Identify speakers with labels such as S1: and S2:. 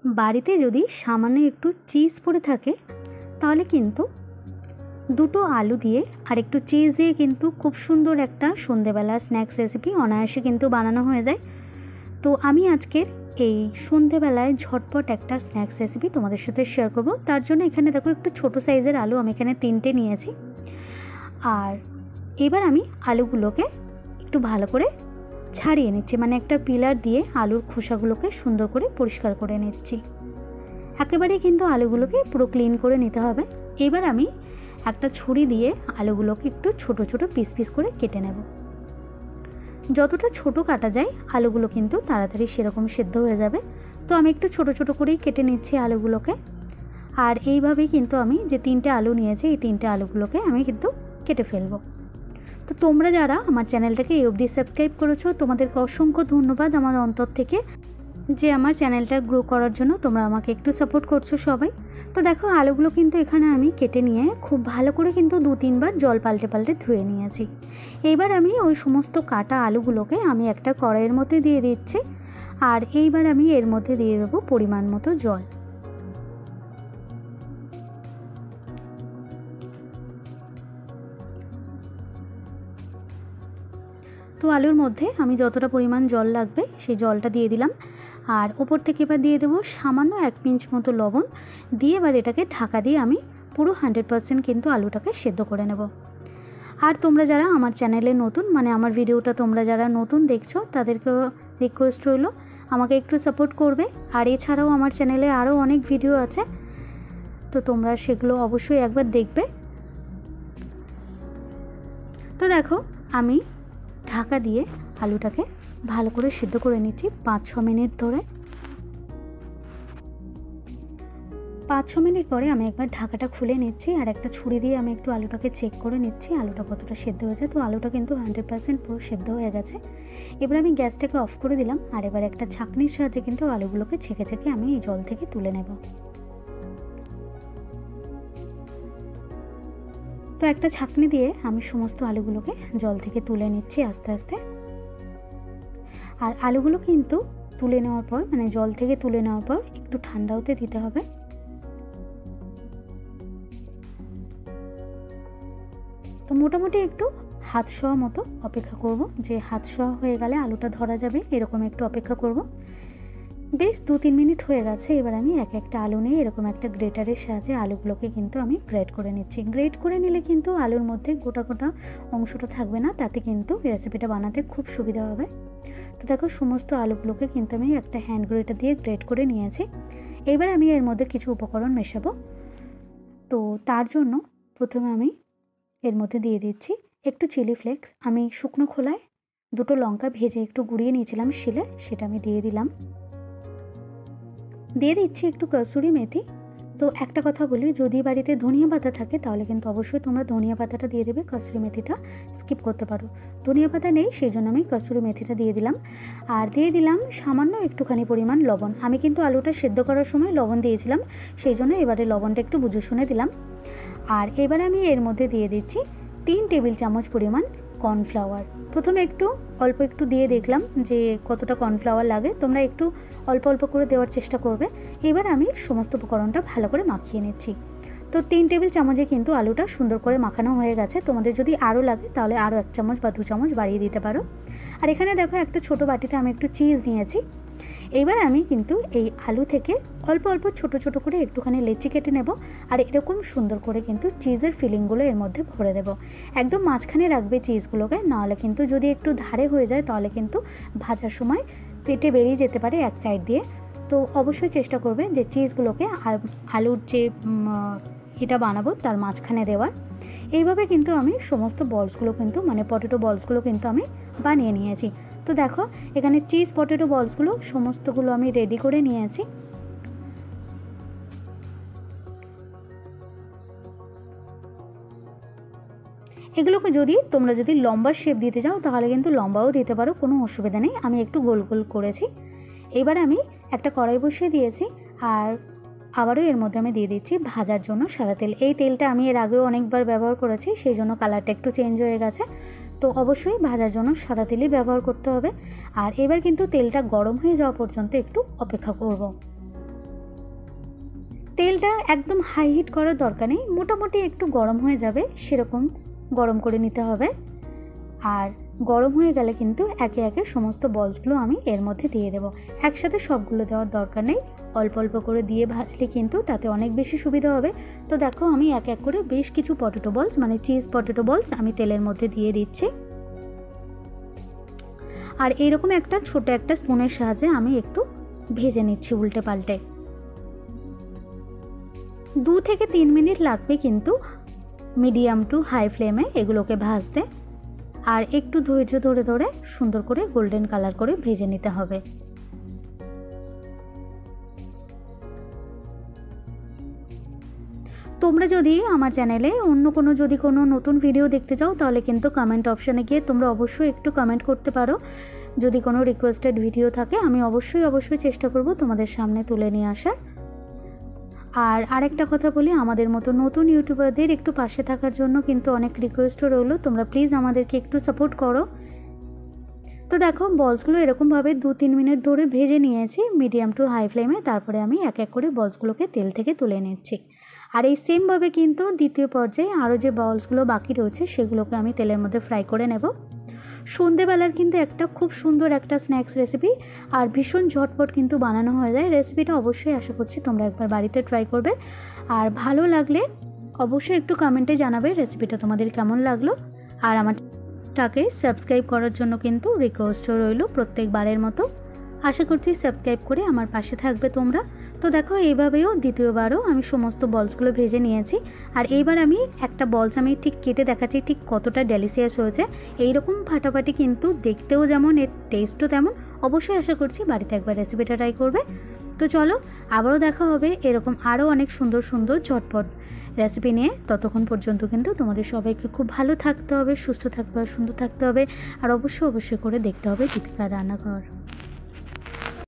S1: বাড়িতে যদি সামান্য একটু চিজ পড়ে থাকে তাহলে কিন্তু দুটো আলু দিয়ে আর একটু চিজ দিয়ে কিন্তু খুব সুন্দর একটা সন্ধেবেলা স্ন্যাক্স রেসিপি অনায়াসে কিন্তু বানানো হয়ে যায়। তো আমি আজকের এই সন্ধেবেলায় ঝটপট একটা স্ন্যাক্স রেসিপি তোমাদের সাথে শেয়ার করব। তার জন্য এখানে দেখো একটু ছোট সাইজের আলু আমি এখানে 3টে নিয়েছি। আর এবার আমি আলুগুলোকে একটু ভালো করে ছাড়িয়ে নিচ্ছি, মানে একটা পিলার দিয়ে আলুর খোসাগুলোকে সুন্দর করে পরিষ্কার করে নিচ্ছি। একেবারে কিন্তু আলুগুলোকে পুরো ক্লিন করে নিতে হবে। এবার আমি একটা ছুরি দিয়ে আলুগুলোকে একটু ছোট ছোট পিস পিস করে কেটে নেব। যতটা ছোট কাটা যায় আলুগুলো কিন্তু তাড়াতাড়ি সেরকম সেদ্ধ হয়ে যাবে। তো আমি একটু ছোট ছোট করেই কেটে নিচ্ছি আলুগুলোকে। আর এইভাবেই কিন্তু আমি যে 3টে আলু নিয়েছি এই 3টে আলুগুলোকে আমি কিন্তু কেটে ফেলবো। তো তোমরা যারা আমার চ্যানেলটাকে এই অবধি সাবস্ক্রাইব করেছো তোমাদেরকে অসংখ্য ধন্যবাদ আমার অন্তর থেকে, যে আমার চ্যানেলটা গ্রো করার জন্য তোমরা আমাকে একটু সাপোর্ট করছো সবাই। তো দেখো আলুগুলো কিন্তু এখানে আমি কেটে নিয়ে খুব ভালো করে কিন্তু 2-3 বার জল পাল্টে পাল্টে ধুয়ে নিয়েছি। এইবার আমি ওই সমস্ত কাটা আলুগুলোকে আমি একটা কড়াইয়ের মধ্যে দিয়ে দিচ্ছি। আর এইবার আমি এর মধ্যে দিয়ে দেবো পরিমাণ মতো জল। তো আলুর মধ্যে আমি যতটা পরিমাণ জল লাগবে সেই জলটা দিয়ে দিলাম। আর ওপর থেকে এবার দিয়ে দেবো সামান্য 1 পিঞ্চ মতো লবণ দিয়ে এবার এটাকে ঢাকা দিয়ে আমি পুরো 100% কিন্তু আলুটাকে সেদ্ধ করে নেব। আর তোমরা যারা আমার চ্যানেলে নতুন, মানে আমার ভিডিওটা তোমরা যারা নতুন দেখছো তাদেরকেও রিকোয়েস্ট রইল আমাকে একটু সাপোর্ট করবে। আর এছাড়াও আমার চ্যানেলে আরও অনেক ভিডিও আছে, তো তোমরা সেগুলো অবশ্যই একবার দেখবে। তো দেখো আমি ঢাকা দিয়ে আলুটাকে ভালো করে সিদ্ধ করে নিচ্ছি 5-6 মিনিট ধরে। 5-6 মিনিট পরে আমি একবার ঢাকাটা খুলে নিচ্ছি আর একটা ছুরি দিয়ে আমি একটু আলুটাকে চেক করে নিচ্ছি আলুটা কতটা সেদ্ধ হয়েছে। তো আলুটা কিন্তু 100% পুরো সেদ্ধ হয়ে গেছে। এবার আমি গ্যাসটাকে অফ করে দিলাম আর এবার একটা ছাঁকনির সাহায্যে কিন্তু আলুগুলোকে ছেঁকে ছেঁকে আমি এই জল থেকে তুলে নেব। তো একটা ছাঁকনি দিয়ে আমি সমস্ত আলুগুলোকে জল থেকে তুলে নিচ্ছি আস্তে আস্তে। আর আলুগুলো কিন্তু তুলে নেওয়ার পর, মানে জল থেকে তুলে নেওয়ার পর একটু ঠান্ডা হতে দিতে হবে। তো মোটামুটি একটু হাত শোয়া মতো অপেক্ষা করব, যে হাত শোয়া হয়ে গেলে আলুটা ধরা যাবে এরকম একটু অপেক্ষা করব। বেশ 2-3 মিনিট হয়ে গেছে। এবার আমি একটা আলু নিয়ে এরকম একটা গ্রেটারের সাহায্যে আলুগুলোকে কিন্তু আমি গ্রেট করে নিচ্ছি। গ্রেট করে নিলে কিন্তু আলুর মধ্যে গোটা গোটা অংশটা থাকবে না, তাতে কিন্তু রেসিপিটা বানাতে খুব সুবিধা হবে। তো দেখো সমস্ত আলুগুলোকে কিন্তু আমি একটা হ্যান্ড গ্রেটার দিয়ে গ্রেট করে নিয়েছি। এবার আমি এর মধ্যে কিছু উপকরণ মেশাবো। তো তার জন্য প্রথমে আমি এর মধ্যে দিয়ে দিচ্ছি একটু চিলি ফ্লেক্স। আমি শুকনো খোলায় 2টো লঙ্কা ভেজে একটু গুঁড়িয়ে নিয়েছিলাম শিলে, সেটা আমি দিয়ে দিলাম। দিয়ে দিচ্ছি একটু কসুরি মেথি। তো একটা কথা বলি, যদি বাড়িতে ধনিয়া পাতা থাকে তাহলে কিন্তু অবশ্যই তোমরা ধনিয়া পাতাটা দিয়ে দেবে, কসুরি মেথিটা স্কিপ করতে পারো। ধনিয়া পাতা নেই সেই জন্য আমি কসুরি মেথিটা দিয়ে দিলাম। আর দিয়ে দিলাম সামান্য একটুখানি পরিমাণ লবণ। আমি কিন্তু আলুটা সেদ্ধ করার সময় লবণ দিয়েছিলাম, সেই জন্য এবারে লবণটা একটু বুঝে শুনে দিলাম। আর এবারে আমি এর মধ্যে দিয়ে দিচ্ছি 3 টেবিল চামচ পরিমাণ কর্নফ্লাওয়ার। প্রথমে অল্প একটু দিয়ে দেখলাম যে কতটা কর্নফ্লাওয়ার লাগে, তোমরা একটু অল্প অল্প করে দেওয়ার চেষ্টা করবে। এবার আমি সমস্ত উপকরণটা ভালো করে মাখিয়ে নিচ্ছি। তো 3 টেবিল চামচে কিন্তু আলুটা সুন্দর করে মাখানো হয়ে গেছে। তোমাদের যদি আরও লাগে তাহলে আরও 1 চামচ বা 2 চামচ বাড়িয়ে দিতে পারো। আর এখানে দেখো একটা ছোটো বাটিতে আমি একটু চিজ নিয়েছি। এইবার আমি কিন্তু এই আলু থেকে অল্প অল্প ছোট ছোট করে একটুখানি লেচি কেটে নেব। আর এরকম সুন্দর করে কিন্তু চিজের ফিলিংগুলো এর মধ্যে ভরে দেব। একদম মাঝখানে রাখবে চিজগুলোকে, নাহলে কিন্তু যদি একটু ধারে হয়ে যায় তাহলে কিন্তু ভাজার সময় পেটে বেরিয়ে যেতে পারে এক সাইড দিয়ে। তো অবশ্যই চেষ্টা করবে যে চিজগুলোকে আলুর যে এটা বানাবো তার মাঝখানে দেওয়ার। এইভাবে কিন্তু আমি সমস্ত বলসগুলো কিন্তু, মানে পটেটো বলসগুলো কিন্তু আমি বানিয়ে নিয়েছি। তো দেখো এখানে চিজ পটেটো বলসগুলো সমস্তগুলো আমি রেডি করে নিয়েছি। এগুলোকে তোমরা যদি লম্বা শেপ দিতে চাও তাহলে কিন্তু লম্বাও দিতে পারো, কোনো অসুবিধা নেই। আমি একটু গোল গোল করেছি। এবার আমি একটা কড়াই বসিয়ে দিয়েছি আর আবারও এর মধ্যে আমি দিয়ে দিচ্ছি ভাজার জন্য সাদা তেল। এই তেলটা আমি এর আগেও অনেকবার ব্যবহার করেছি, সেই জন্য কালারটা একটু চেঞ্জ হয়ে গেছে। তো অবশ্যই ভাজার জন্য সাদা তেলই ব্যবহার করতে হবে। আর এবার কিন্তু তেলটা গরম হয়ে যাওয়া পর্যন্ত একটু অপেক্ষা করব। তেলটা একদম হাই হিট করার দরকার নেই, মোটামুটি একটু গরম হয়ে যাবে সেরকম গরম করে নিতে হবে। আর গরম হয়ে গেলে কিন্তু একে একে সমস্ত বলসগুলো আমি এর মধ্যে দিয়ে দেবো। একসাথে সবগুলো দেওয়ার দরকার নেই, অল্প অল্প করে দিয়ে ভাজলে কিন্তু তাতে অনেক বেশি সুবিধা হবে। তো দেখো আমি এক এক করে বেশ কিছু পটেটো বলস মানে চিজ পটেটো বলস আমি তেলের মধ্যে দিয়ে দিচ্ছি। আর এইরকম একটা ছোট একটা স্পুনের সাহায্যে আমি একটু ভেজে নিচ্ছি উল্টে পাল্টে। 2 থেকে 3 মিনিট লাগবে কিন্তু মিডিয়াম টু হাই ফ্লেমে এগুলোকে ভাজতে। আর একটু ধৈর্য ধরে ধরে সুন্দর করে গোল্ডেন কালার করে ভেজে নিতে হবে। তোমরা যদি আমার চ্যানেলে অন্য কোনো নতুন ভিডিও দেখতে চাও তাহলে কিন্তু কমেন্ট অপশানে গিয়ে তোমরা অবশ্যই একটু কমেন্ট করতে পারো। যদি কোনো রিকোয়েস্টেড ভিডিও থাকে আমি অবশ্যই চেষ্টা করব তোমাদের সামনে তুলে নিয়ে আসার। আর আরেকটা কথা বলি, আমাদের মতো নতুন ইউটিউবারদের একটু পাশে থাকার জন্য কিন্তু অনেক রিকোয়েস্টও রইলো, তোমরা প্লিজ আমাদেরকে একটু সাপোর্ট করো। তো দেখো বলসগুলো এরকমভাবে 2-3 মিনিট ধরে ভেজে নিয়েছি মিডিয়াম টু হাই ফ্লেমে। তারপরে আমি এক এক করে বলসগুলোকে তেল থেকে তুলে নিচ্ছি। আর এই সেমভাবে কিন্তু দ্বিতীয় পর্যায়ে আরও যে বলসগুলো বাকি রয়েছে সেগুলোকে আমি তেলের মধ্যে ফ্রাই করে নেব। সন্ধেবেলার কিন্তু একটা খুব সুন্দর একটা স্ন্যাক্স রেসিপি আর ভীষণ ঝটপট কিন্তু বানানো হয়ে যায়। রেসিপিটা অবশ্যই আশা করছি তোমরা একবার বাড়িতে ট্রাই করবে। আর ভালো লাগলে অবশ্যই একটু কমেন্টে জানাবে রেসিপিটা তোমাদের কেমন লাগলো। আর আমারটাকে সাবস্ক্রাইব করার জন্য কিন্তু রিকোয়েস্টও রইল প্রত্যেকবারের মতো। আশা করছি সাবস্ক্রাইব করে আমার পাশে থাকবে তোমরা। তো দেখো এইভাবেও দ্বিতীয়বারও আমি সমস্ত বলসগুলো ভেজে নিয়েছি। আর এইবার আমি একটা বলস আমি ঠিক কেটে দেখাচ্ছি ঠিক কতটা ডেলিশিয়াস হয়েছে। এইরকম ফাটাফাটি কিন্তু দেখতেও যেমন এর টেস্টও তেমন। অবশ্যই আশা করছি বাড়িতে একবার রেসিপিটা ট্রাই করবে। তো চলো আবারও দেখা হবে এরকম আরও অনেক সুন্দর সুন্দর ঝটপট রেসিপি নিয়ে। ততক্ষণ পর্যন্ত কিন্তু তোমাদের সবাইকে খুব ভালো থাকতে হবে, সুস্থ থাকতে হবে, সুন্দর থাকতে হবে। আর অবশ্যই করে দেখতে হবে দীপিকার রান্নাঘর।